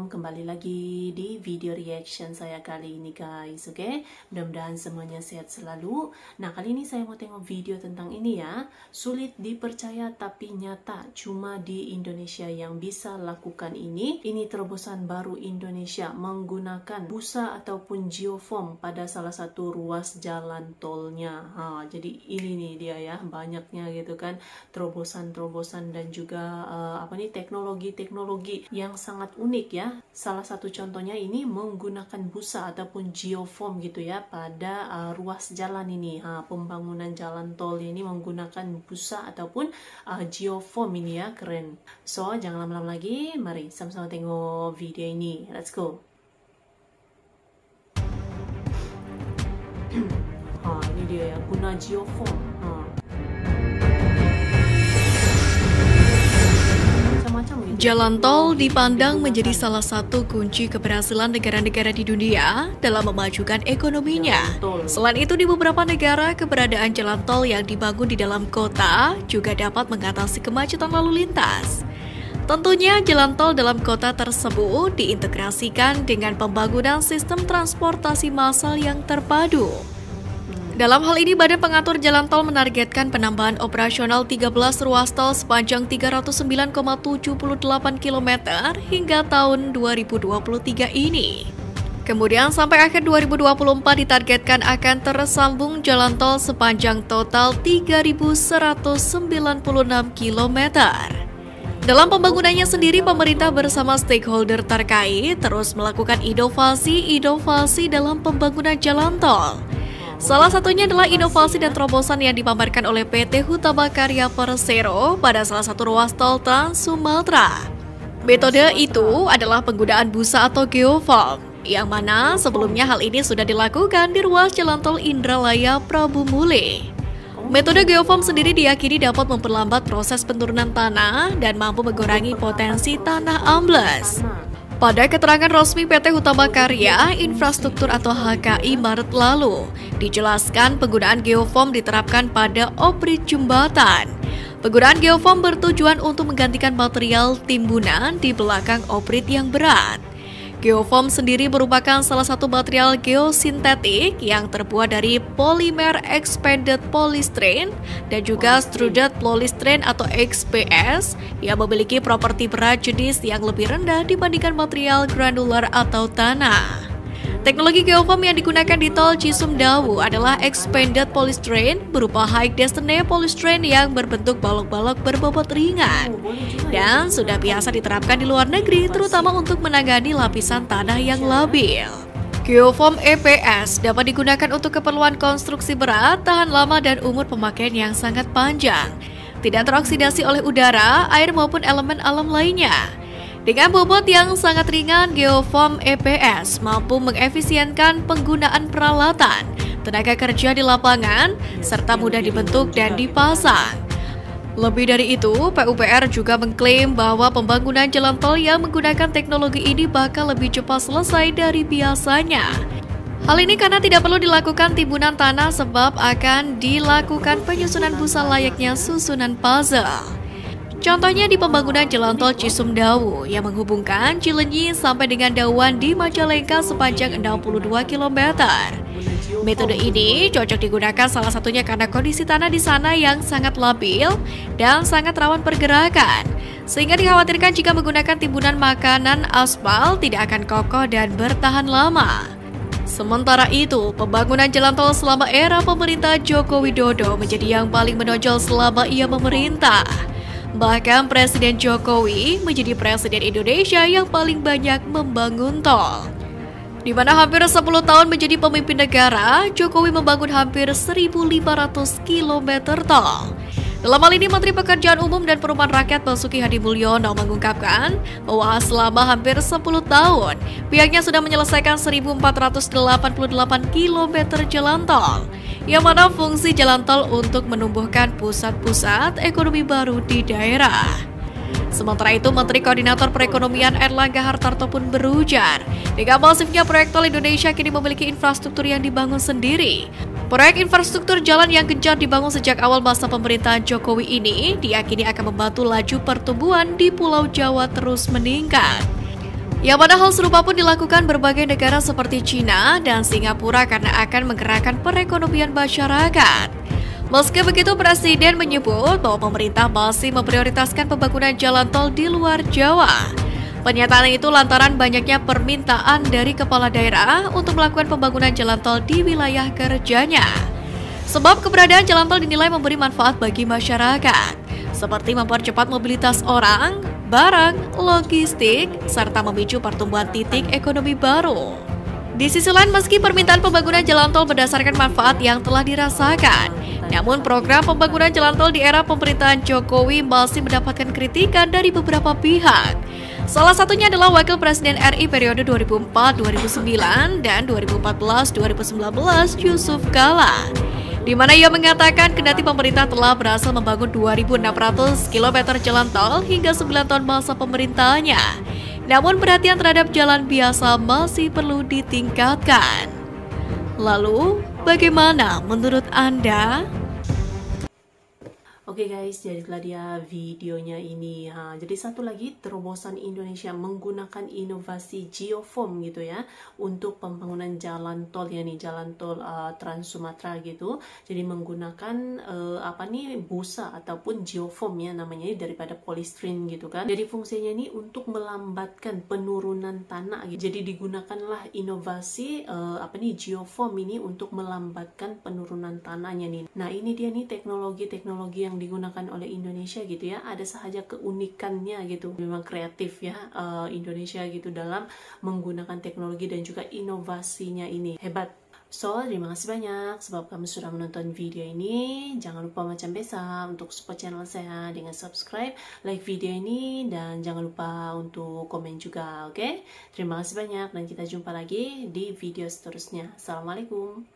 kembali lagi di video reaction saya kali ini guys, oke? Mudah-mudahan semuanya sehat selalu. Nah, kali ini saya mau tengok video tentang ini ya. Sulit dipercaya tapi nyata, cuma di Indonesia yang bisa lakukan ini. Ini terobosan baru Indonesia menggunakan busa ataupun geoform pada salah satu ruas jalan tolnya. Jadi ini nih dia ya, banyaknya gitu kan, terobosan-terobosan dan juga teknologi-teknologi yang sangat unik ya. Salah satu contohnya ini menggunakan busa ataupun geoform gitu ya pada ruas jalan ini. Pembangunan jalan tol ini menggunakan busa ataupun geoform ini ya, keren. So, jangan lama-lama lagi, mari sama-sama tengok video ini. Let's go. Ini dia ya, guna geoform. Jalan tol dipandang menjadi salah satu kunci keberhasilan negara-negara di dunia dalam memajukan ekonominya. Selain itu, di beberapa negara, keberadaan jalan tol yang dibangun di dalam kota juga dapat mengatasi kemacetan lalu lintas. Tentunya, jalan tol dalam kota tersebut diintegrasikan dengan pembangunan sistem transportasi massal yang terpadu. Dalam hal ini, Badan Pengatur Jalan Tol menargetkan penambahan operasional 13 ruas tol sepanjang 309,78 km hingga tahun 2023 ini. Kemudian sampai akhir 2024 ditargetkan akan tersambung jalan tol sepanjang total 3.196 km. Dalam pembangunannya sendiri, pemerintah bersama stakeholder terkait terus melakukan inovasi dalam pembangunan jalan tol. Salah satunya adalah inovasi dan terobosan yang dipamerkan oleh PT Hutama Karya Persero pada salah satu ruas tol Trans Sumatera. Metode itu adalah penggunaan busa atau geoform, yang mana sebelumnya hal ini sudah dilakukan di ruas jalan tol Indralaya Prabu Mule. Metode geoform sendiri diyakini dapat memperlambat proses penurunan tanah dan mampu mengurangi potensi tanah ambles. Pada keterangan resmi PT Hutama Karya Infrastruktur atau HKI Maret lalu, dijelaskan penggunaan geoform diterapkan pada obrit jembatan. Penggunaan geoform bertujuan untuk menggantikan material timbunan di belakang obrit yang berat. Geoform sendiri merupakan salah satu material geosintetik yang terbuat dari polimer expanded polystyrene dan juga extruded polystyrene atau XPS yang memiliki properti berat jenis yang lebih rendah dibandingkan material granular atau tanah. Teknologi geoform yang digunakan di tol Cisumdawu adalah expanded polystyrene berupa high density polystyrene yang berbentuk balok-balok berbobot ringan dan sudah biasa diterapkan di luar negeri, terutama untuk menangani lapisan tanah yang labil. Geoform EPS dapat digunakan untuk keperluan konstruksi berat, tahan lama dan umur pemakaian yang sangat panjang. Tidak teroksidasi oleh udara, air maupun elemen alam lainnya. Dengan bobot yang sangat ringan, geoform EPS mampu mengefisienkan penggunaan peralatan, tenaga kerja di lapangan, serta mudah dibentuk dan dipasang. Lebih dari itu, PUPR juga mengklaim bahwa pembangunan jalan tol yang menggunakan teknologi ini bakal lebih cepat selesai dari biasanya. Hal ini karena tidak perlu dilakukan timbunan tanah sebab akan dilakukan penyusunan busa layaknya susunan puzzle. Contohnya di pembangunan jalan tol Cisumdawu yang menghubungkan Cilenyi sampai dengan Dawan di Majalengka sepanjang 62 km. Metode ini cocok digunakan salah satunya karena kondisi tanah di sana yang sangat labil dan sangat rawan pergerakan, sehingga dikhawatirkan jika menggunakan timbunan makanan aspal tidak akan kokoh dan bertahan lama. Sementara itu, pembangunan jalan tol selama era pemerintah Joko Widodo menjadi yang paling menonjol selama ia memerintah. Bahkan Presiden Jokowi menjadi Presiden Indonesia yang paling banyak membangun tol. Di mana hampir 10 tahun menjadi pemimpin negara, Jokowi membangun hampir 1.500 km tol. Dalam hal ini, Menteri Pekerjaan Umum dan Perumahan Rakyat Basuki Hadimulyono mengungkapkan bahwa selama hampir 10 tahun, pihaknya sudah menyelesaikan 1.488 km jalan tol, yang mana fungsi jalan tol untuk menumbuhkan pusat-pusat ekonomi baru di daerah. Sementara itu, Menteri Koordinator Perekonomian Erlangga Hartarto pun berujar, dengan masifnya proyek tol Indonesia kini memiliki infrastruktur yang dibangun sendiri. Proyek infrastruktur jalan yang gencar dibangun sejak awal masa pemerintahan Jokowi ini diyakini akan membantu laju pertumbuhan di Pulau Jawa terus meningkat. Ya, pada hal serupa pun dilakukan berbagai negara seperti China dan Singapura karena akan menggerakkan perekonomian masyarakat. Meski begitu, Presiden menyebut bahwa pemerintah masih memprioritaskan pembangunan jalan tol di luar Jawa. Pernyataan itu lantaran banyaknya permintaan dari kepala daerah untuk melakukan pembangunan jalan tol di wilayah kerjanya. Sebab keberadaan jalan tol dinilai memberi manfaat bagi masyarakat, seperti mempercepat mobilitas orang, barang, logistik, serta memicu pertumbuhan titik ekonomi baru. Di sisi lain, meski permintaan pembangunan jalan tol berdasarkan manfaat yang telah dirasakan, namun program pembangunan jalan tol di era pemerintahan Jokowi masih mendapatkan kritikan dari beberapa pihak. Salah satunya adalah Wakil Presiden RI periode 2004-2009 dan 2014-2019 Yusuf Kala, di mana ia mengatakan kendati pemerintah telah berhasil membangun 2.600 km jalan tol hingga 9 tahun masa pemerintahnya, namun perhatian terhadap jalan biasa masih perlu ditingkatkan. Lalu, bagaimana menurut Anda? Oke guys, jadilah dia videonya ini. Jadi satu lagi, terobosan Indonesia menggunakan inovasi geoform gitu ya untuk pembangunan jalan tol ya nih, jalan tol Trans Sumatera gitu. Jadi menggunakan busa ataupun geoform ya namanya, daripada polystyrene gitu kan. Jadi fungsinya ini untuk melambatkan penurunan tanah gitu. Jadi digunakanlah inovasi geoform ini untuk melambatkan penurunan tanahnya nih. Nah, ini dia nih teknologi yang digunakan oleh Indonesia gitu ya. Ada saja keunikannya gitu. Memang kreatif ya Indonesia gitu dalam menggunakan teknologi dan juga inovasinya ini. Hebat. So, terima kasih banyak sebab kamu sudah menonton video ini. Jangan lupa macam biasa untuk support channel saya dengan subscribe, like video ini, dan jangan lupa untuk komen juga, oke? Terima kasih banyak dan kita jumpa lagi di video seterusnya. Assalamualaikum.